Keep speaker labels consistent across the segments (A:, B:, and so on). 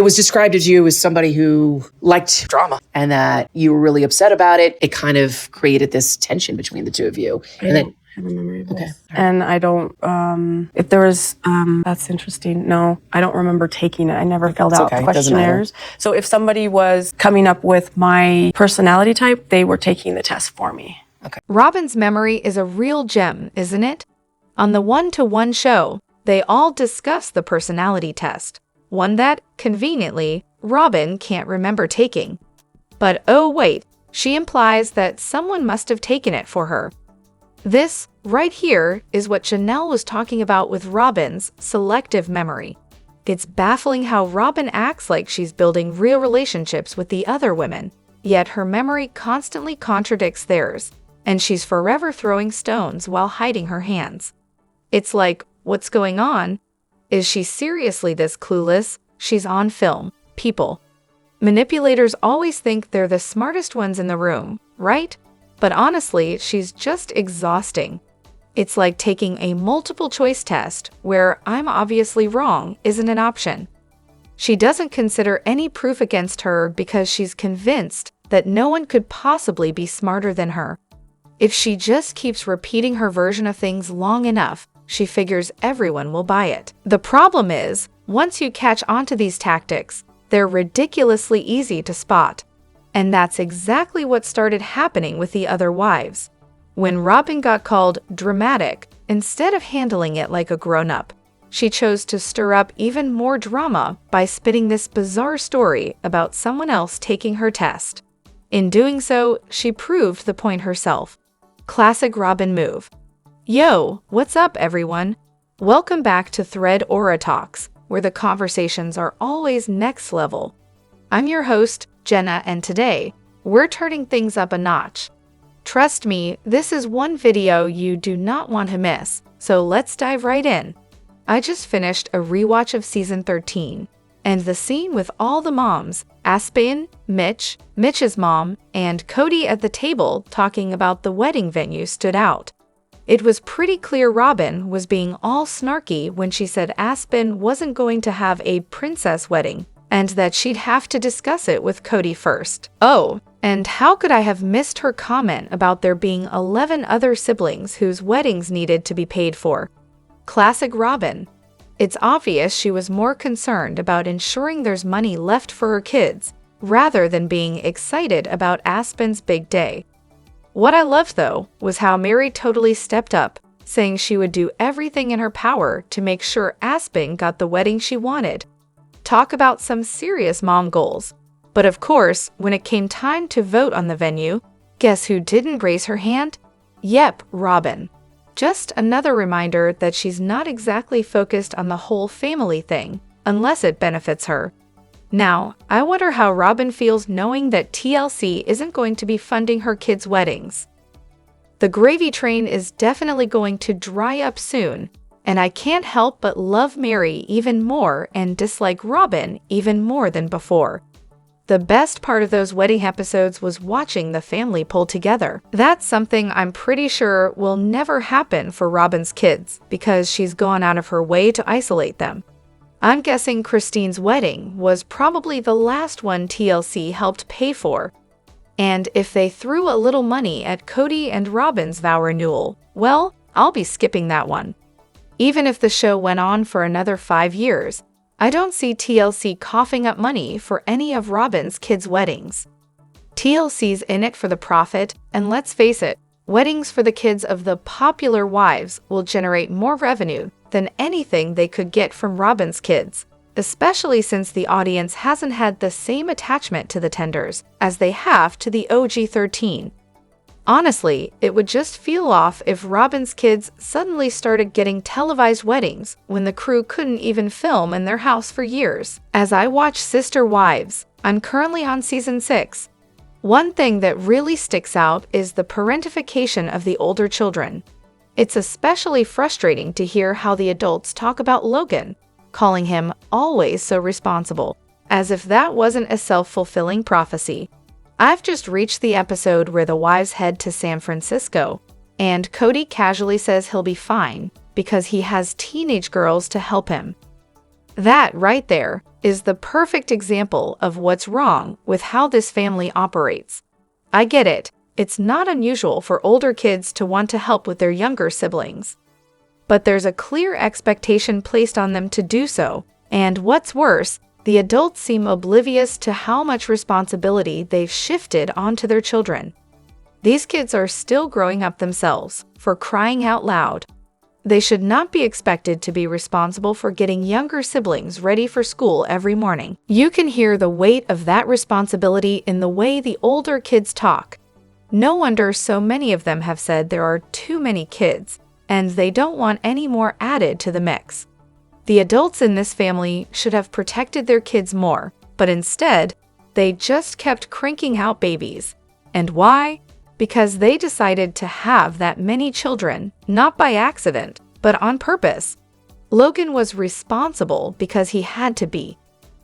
A: it was described as you as somebody who liked drama and that you were really upset about it. It kind of created this tension between the two of you.
B: I don't have a memory of this. And I don't, if there was, that's interesting. No, I don't remember taking it. I never filled out questionnaires. So if somebody was coming up with my personality type, they were taking the test for me.
C: Okay. Robyn's memory is a real gem, isn't it? On the 1-to-1 show, they all discuss the personality test, one that, conveniently, Robyn can't remember taking. But oh wait, she implies that someone must have taken it for her. This, right here, is what Janelle was talking about with Robyn's selective memory. It's baffling how Robyn acts like she's building real relationships with the other women, yet her memory constantly contradicts theirs, and she's forever throwing stones while hiding her hands. It's like, what's going on? Is she seriously this clueless? She's on film, people. Manipulators always think they're the smartest ones in the room, right? But honestly, she's just exhausting. It's like taking a multiple choice test where I'm obviously wrong isn't an option. She doesn't consider any proof against her because she's convinced that no one could possibly be smarter than her. If she just keeps repeating her version of things long enough, she figures everyone will buy it. The problem is, once you catch onto these tactics, they're ridiculously easy to spot. And that's exactly what started happening with the other wives. When Robyn got called dramatic, instead of handling it like a grown-up, she chose to stir up even more drama by spinning this bizarre story about someone else taking her test. In doing so, she proved the point herself. Classic Robyn move. Yo, what's up everyone? Welcome back to ThreadoraTalks, where the conversations are always next level. I'm your host, Jenna, and today, we're turning things up a notch. Trust me, this is one video you do not want to miss, so let's dive right in. I just finished a rewatch of season 13, and the scene with all the moms, Aspen, Mitch, Mitch's mom, and Kody at the table talking about the wedding venue stood out. It was pretty clear Robyn was being all snarky when she said Aspen wasn't going to have a princess wedding, and that she'd have to discuss it with Kody first. Oh, and how could I have missed her comment about there being 11 other siblings whose weddings needed to be paid for? Classic Robyn. It's obvious she was more concerned about ensuring there's money left for her kids, rather than being excited about Aspen's big day. What I loved, though, was how Mary totally stepped up, saying she would do everything in her power to make sure Aspen got the wedding she wanted. Talk about some serious mom goals. But of course, when it came time to vote on the venue, guess who didn't raise her hand? Yep, Robyn. Just another reminder that she's not exactly focused on the whole family thing, unless it benefits her. Now, I wonder how Robyn feels knowing that TLC isn't going to be funding her kids' weddings. The gravy train is definitely going to dry up soon, and I can't help but love Mary even more and dislike Robyn even more than before. The best part of those wedding episodes was watching the family pull together. That's something I'm pretty sure will never happen for Robyn's kids because she's gone out of her way to isolate them. I'm guessing Christine's wedding was probably the last one TLC helped pay for. And if they threw a little money at Kody and Robyn's vow renewal, well, I'll be skipping that one. Even if the show went on for another 5 years, I don't see TLC coughing up money for any of Robyn's kids' weddings. TLC's in it for the profit, and let's face it, weddings for the kids of the popular wives will generate more revenue than anything they could get from Robyn's kids, especially since the audience hasn't had the same attachment to the tenders as they have to the OG 13. Honestly, it would just feel off if Robyn's kids suddenly started getting televised weddings when the crew couldn't even film in their house for years. As I watch Sister Wives, I'm currently on season 6. One thing that really sticks out is the parentification of the older children. It's especially frustrating to hear how the adults talk about Logan, calling him always so responsible, as if that wasn't a self-fulfilling prophecy. I've just reached the episode where the wives head to San Francisco, and Kody casually says he'll be fine because he has teenage girls to help him. That right there, is the perfect example of what's wrong with how this family operates. I get it. It's not unusual for older kids to want to help with their younger siblings. But there's a clear expectation placed on them to do so, and what's worse, the adults seem oblivious to how much responsibility they've shifted onto their children. These kids are still growing up themselves, for crying out loud. They should not be expected to be responsible for getting younger siblings ready for school every morning. You can hear the weight of that responsibility in the way the older kids talk. No wonder so many of them have said there are too many kids, and they don't want any more added to the mix. The adults in this family should have protected their kids more, but instead, they just kept cranking out babies. And why? Because they decided to have that many children, not by accident, but on purpose. Logan was responsible because he had to be.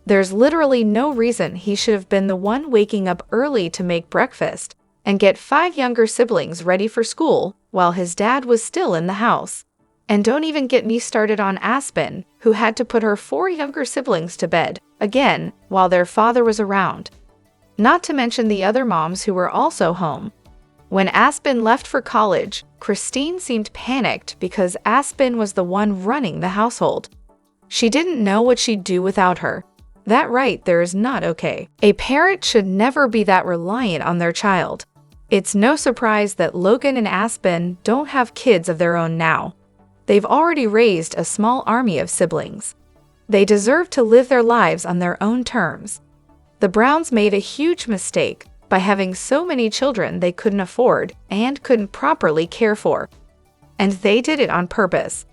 C: There's literally no reason he should have been the one waking up early to make breakfast and get 5 younger siblings ready for school while his dad was still in the house. And don't even get me started on Aspen, who had to put her 4 younger siblings to bed, again, while their father was around. Not to mention the other moms who were also home. When Aspen left for college, Christine seemed panicked because Aspen was the one running the household. She didn't know what she'd do without her. That right there is not okay. A parent should never be that reliant on their child. It's no surprise that Logan and Aspen don't have kids of their own now. They've already raised a small army of siblings. They deserve to live their lives on their own terms. The Browns made a huge mistake by having so many children they couldn't afford and couldn't properly care for. And they did it on purpose.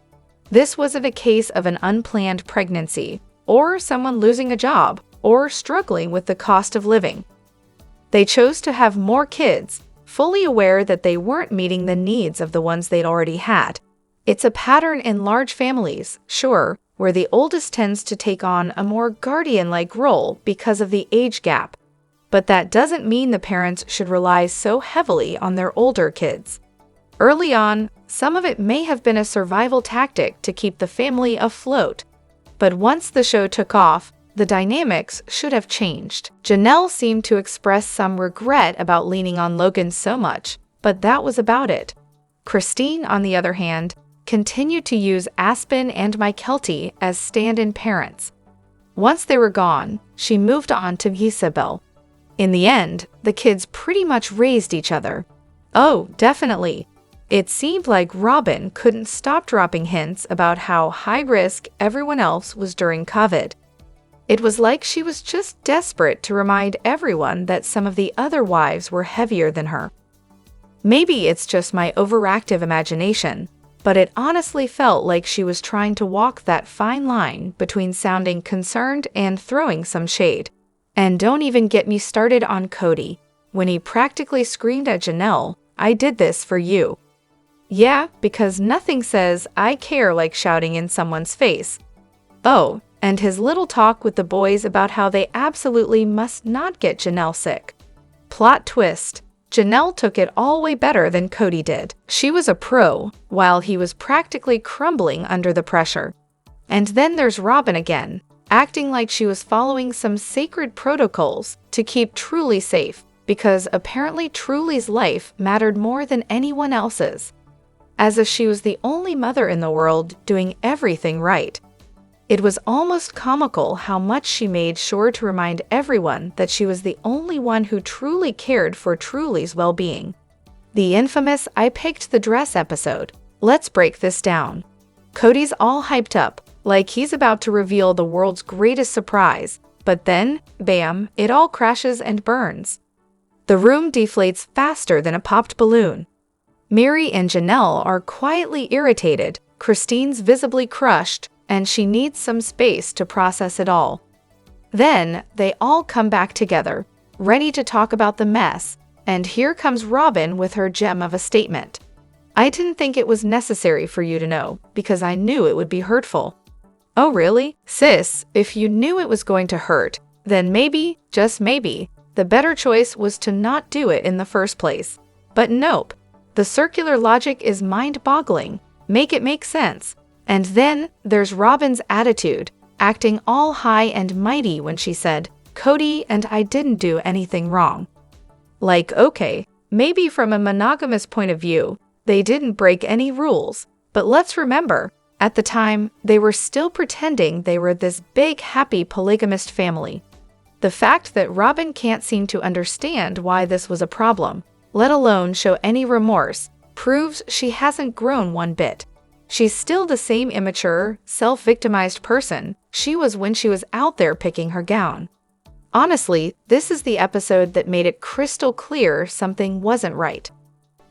C: This wasn't a case of an unplanned pregnancy, or someone losing a job, or struggling with the cost of living. They chose to have more kids, fully aware that they weren't meeting the needs of the ones they'd already had. It's a pattern in large families, sure, where the oldest tends to take on a more guardian-like role because of the age gap. But that doesn't mean the parents should rely so heavily on their older kids. Early on, some of it may have been a survival tactic to keep the family afloat. But once the show took off, the dynamics should have changed. Janelle seemed to express some regret about leaning on Logan so much, but that was about it. Christine, on the other hand, continued to use Aspen and Mykelti as stand-in parents. Once they were gone, she moved on to Isabel. In the end, the kids pretty much raised each other. Oh, definitely. It seemed like Robyn couldn't stop dropping hints about how high risk everyone else was during COVID. It was like she was just desperate to remind everyone that some of the other wives were heavier than her. Maybe it's just my overactive imagination, but it honestly felt like she was trying to walk that fine line between sounding concerned and throwing some shade. And don't even get me started on Kody, when he practically screamed at Janelle, "I did this for you." Yeah, because nothing says "I care" like shouting in someone's face. Oh, and his little talk with the boys about how they absolutely must not get Janelle sick. Plot twist. Janelle took it all way better than Kody did. She was a pro, while he was practically crumbling under the pressure. And then there's Robyn again, acting like she was following some sacred protocols to keep Truly safe, because apparently Truly's life mattered more than anyone else's. As if she was the only mother in the world doing everything right. It was almost comical how much she made sure to remind everyone that she was the only one who truly cared for Truly's well-being. The infamous "I picked the dress" episode. Let's break this down. Kody's all hyped up, like he's about to reveal the world's greatest surprise, but then, bam, it all crashes and burns. The room deflates faster than a popped balloon. Mary and Janelle are quietly irritated, Christine's visibly crushed, and she needs some space to process it all. Then, they all come back together, ready to talk about the mess, and here comes Robyn with her gem of a statement. "I didn't think it was necessary for you to know, because I knew it would be hurtful." Oh really? Sis, if you knew it was going to hurt, then maybe, just maybe, the better choice was to not do it in the first place. But nope. The circular logic is mind-boggling. Make it make sense. And then there's Robyn's attitude. acting all high and mighty when she said, "Kody and I didn't do anything wrong." Like, okay, maybe from a monogamous point of view, they didn't break any rules, but let's remember, at the time, they were still pretending they were this big, happy polygamist family. The fact that Robyn can't seem to understand why this was a problem, let alone show any remorse, proves she hasn't grown one bit. She's still the same immature, self-victimized person she was when she was out there picking her gown. Honestly, this is the episode that made it crystal clear something wasn't right.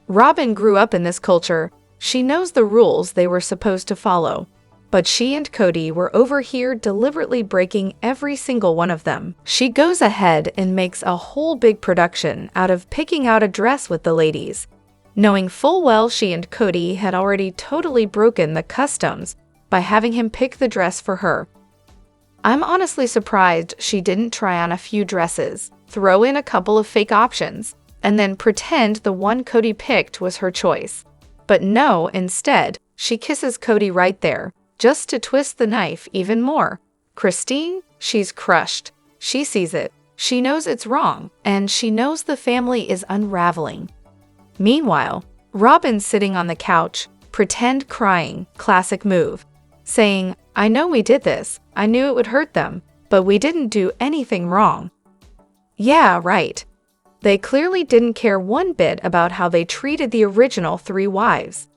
C: Robyn grew up in this culture. She knows the rules they were supposed to follow. But she and Kody were over here deliberately breaking every single one of them. She goes ahead and makes a whole big production out of picking out a dress with the ladies, knowing full well she and Kody had already totally broken the customs by having him pick the dress for her. I'm honestly surprised she didn't try on a few dresses, throw in a couple of fake options, and then pretend the one Kody picked was her choice. But no, instead, she kisses Kody right there, just to twist the knife even more. Christine, she's crushed. She sees it. She knows it's wrong, and she knows the family is unraveling. Meanwhile, Robyn's sitting on the couch, pretend crying, classic move, saying, "I know we did this. I knew it would hurt them, but we didn't do anything wrong." Yeah, right. They clearly didn't care one bit about how they treated the original 3 wives.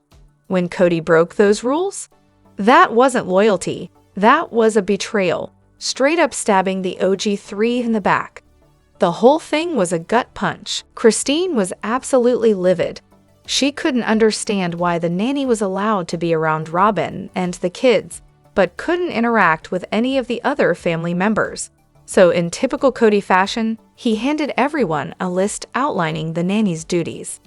C: When Kody broke those rules, that wasn't loyalty. That was a betrayal, straight up stabbing the OG 3 in the back. The whole thing was a gut punch. Christine was absolutely livid. She couldn't understand why the nanny was allowed to be around Robyn and the kids, but couldn't interact with any of the other family members. So in typical Kody fashion, he handed everyone a list outlining the nanny's duties.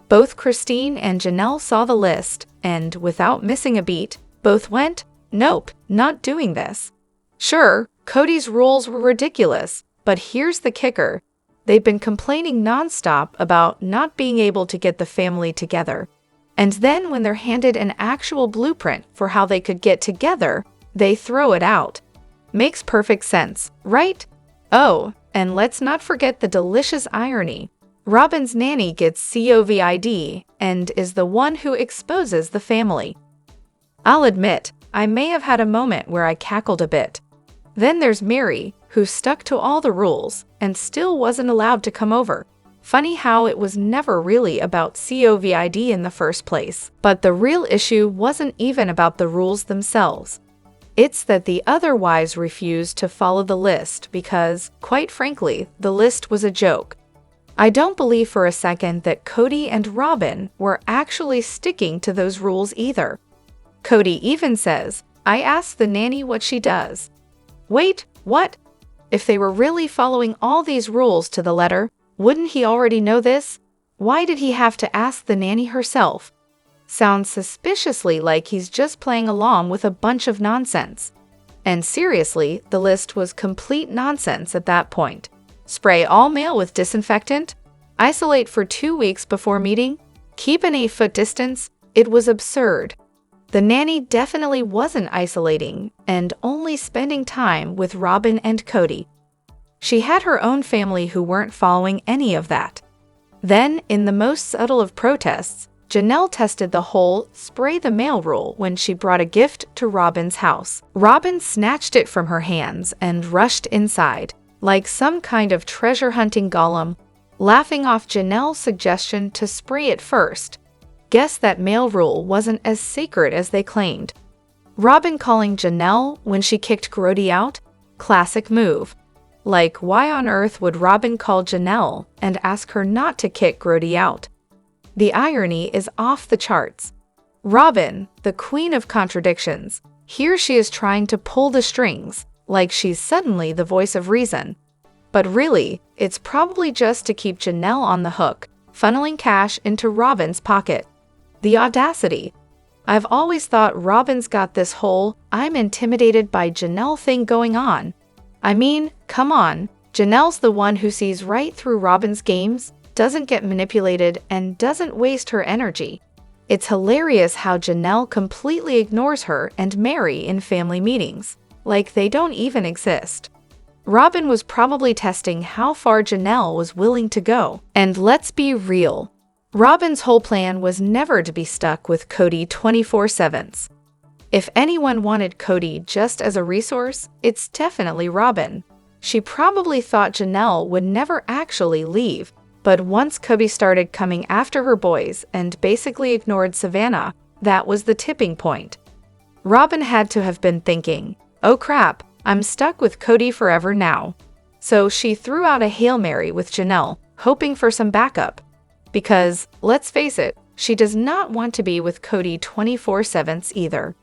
C: Both Christine and Janelle saw the list, and without missing a beat, both went, "Nope, not doing this." Sure, Kody's rules were ridiculous, but here's the kicker. They've been complaining nonstop about not being able to get the family together. And then when they're handed an actual blueprint for how they could get together, they throw it out. Makes perfect sense, right? Oh, and let's not forget the delicious irony. Robyn's nanny gets COVID and is the one who exposes the family. I'll admit, I may have had a moment where I cackled a bit. Then there's Mary, who stuck to all the rules and still wasn't allowed to come over. Funny how it was never really about COVID in the first place. But the real issue wasn't even about the rules themselves. It's that the other wives refused to follow the list because, quite frankly, the list was a joke. I don't believe for a second that Kody and Robyn were actually sticking to those rules either. Kody even says, "I asked the nanny what she does." Wait, what? If they were really following all these rules to the letter, wouldn't he already know this? Why did he have to ask the nanny herself? Sounds suspiciously like he's just playing along with a bunch of nonsense. And seriously, the list was complete nonsense at that point. Spray all mail with disinfectant? Isolate for 2 weeks before meeting? Keep an 8-foot distance? It was absurd. The nanny definitely wasn't isolating and only spending time with Robyn and Kody. She had her own family who weren't following any of that. Then, in the most subtle of protests, Janelle tested the whole spray the mail rule when she brought a gift to Robyn's house. Robyn snatched it from her hands and rushed inside, like some kind of treasure-hunting golem, laughing off Janelle's suggestion to spray it first. Guess that mail rule wasn't as sacred as they claimed. Robyn calling Janelle when she kicked Kody out? Classic move. Like, why on earth would Robyn call Janelle and ask her not to kick Kody out? The irony is off the charts. Robyn, the queen of contradictions, here she is trying to pull the strings, like she's suddenly the voice of reason. But really, it's probably just to keep Janelle on the hook, funneling cash into Robyn's pocket. The audacity. I've always thought Robyn's got this whole "I'm intimidated by Janelle" thing going on. I mean, come on, Janelle's the one who sees right through Robyn's games, doesn't get manipulated, and doesn't waste her energy. It's hilarious how Janelle completely ignores her and Mary in family meetings. like they don't even exist. Robyn was probably testing how far Janelle was willing to go. And let's be real, Robyn's whole plan was never to be stuck with Kody 24/7. If anyone wanted Kody just as a resource, it's definitely Robyn. She probably thought Janelle would never actually leave, but once Kody started coming after her boys and basically ignored Savannah, that was the tipping point. Robyn had to have been thinking, oh crap, I'm stuck with Kody forever now. So she threw out a Hail Mary with Janelle, hoping for some backup. Because, let's face it, she does not want to be with Kody 24/7 either.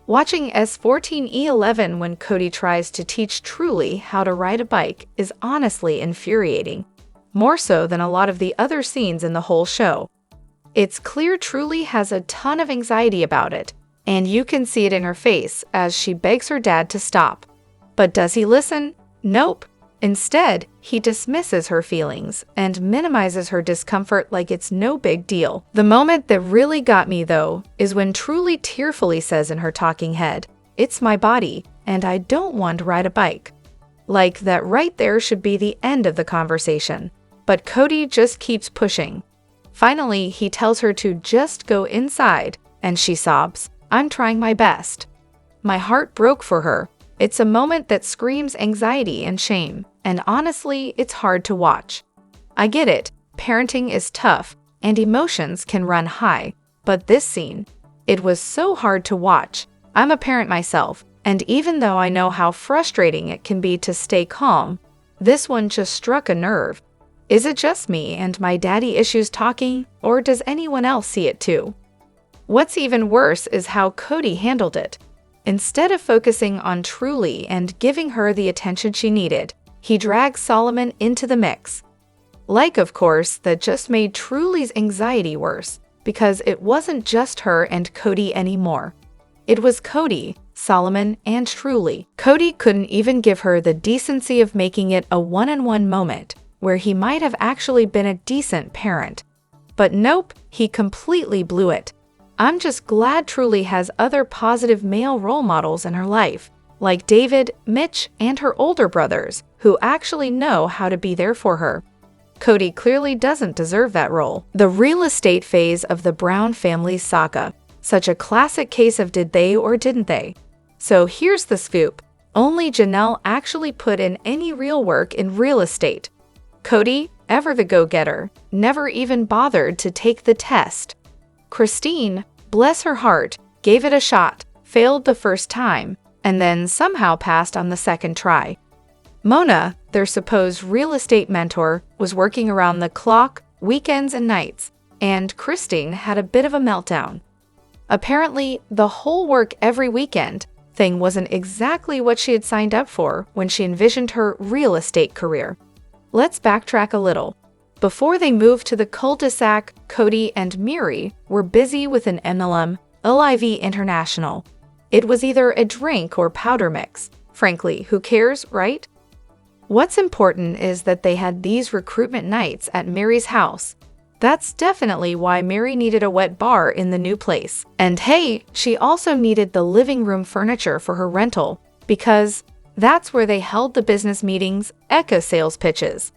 C: Watching S14E11 when Kody tries to teach Truly how to ride a bike is honestly infuriating, more so than a lot of the other scenes in the whole show. It's clear Truly has a ton of anxiety about it, and you can see it in her face as she begs her dad to stop. But does he listen? Nope. Instead, he dismisses her feelings and minimizes her discomfort like it's no big deal. The moment that really got me, though, is when Truly tearfully says in her talking head, "It's my body, and I don't want to ride a bike." Like that right there should be the end of the conversation. But Kody just keeps pushing. Finally, he tells her to just go inside, and she sobs, "I'm trying my best." My heart broke for her. It's a moment that screams anxiety and shame, and honestly, it's hard to watch. I get it, parenting is tough, and emotions can run high, but this scene, it was so hard to watch. I'm a parent myself, and even though I know how frustrating it can be to stay calm, this one just struck a nerve. Is it just me and my daddy issues talking, or does anyone else see it too? What's even worse is how Kody handled it. Instead of focusing on Truly and giving her the attention she needed, he dragged Solomon into the mix. Like, of course, that just made Truly's anxiety worse, because it wasn't just her and Kody anymore. It was Kody, Solomon, and Truly. Kody couldn't even give her the decency of making it a one-on-one moment, where he might have actually been a decent parent. But nope, he completely blew it. I'm just glad Truly has other positive male role models in her life, like David, Mitch, and her older brothers, who actually know how to be there for her. Kody clearly doesn't deserve that role. The real estate phase of the Brown family's saga. Such a classic case of did they or didn't they? So here's the scoop. Only Janelle actually put in any real work in real estate. Kody, ever the go-getter, never even bothered to take the test. Christine, bless her heart, gave it a shot, failed the first time, and then somehow passed on the second try. Mona, their supposed real estate mentor, was working around the clock, weekends and nights, and Christine had a bit of a meltdown. Apparently, the whole work every weekend thing wasn't exactly what she had signed up for when she envisioned her real estate career. Let's backtrack a little. Before they moved to the cul-de-sac, Kody and Miri were busy with an MLM, LIV International. It was either a drink or powder mix. Frankly, who cares, right? What's important is that they had these recruitment nights at Miri's house. That's definitely why Miri needed a wet bar in the new place. And hey, she also needed the living room furniture for her rental, because that's where they held the business meetings, Eka sales pitches.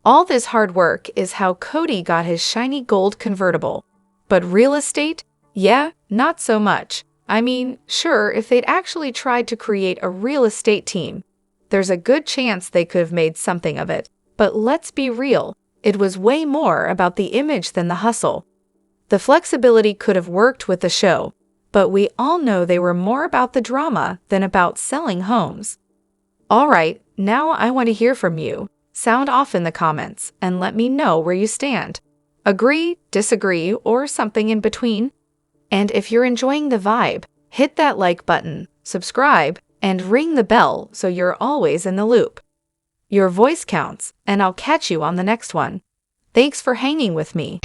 C: All this hard work is how Kody got his shiny gold convertible. But real estate? Yeah, not so much. I mean, sure, if they'd actually tried to create a real estate team, there's a good chance they could have made something of it. But let's be real, it was way more about the image than the hustle. The flexibility could have worked with the show, but we all know they were more about the drama than about selling homes. All right, now I want to hear from you. Sound off in the comments and let me know where you stand. Agree, disagree, or something in between? And if you're enjoying the vibe, hit that like button, subscribe, and ring the bell so you're always in the loop. Your voice counts, and I'll catch you on the next one. Thanks for hanging with me.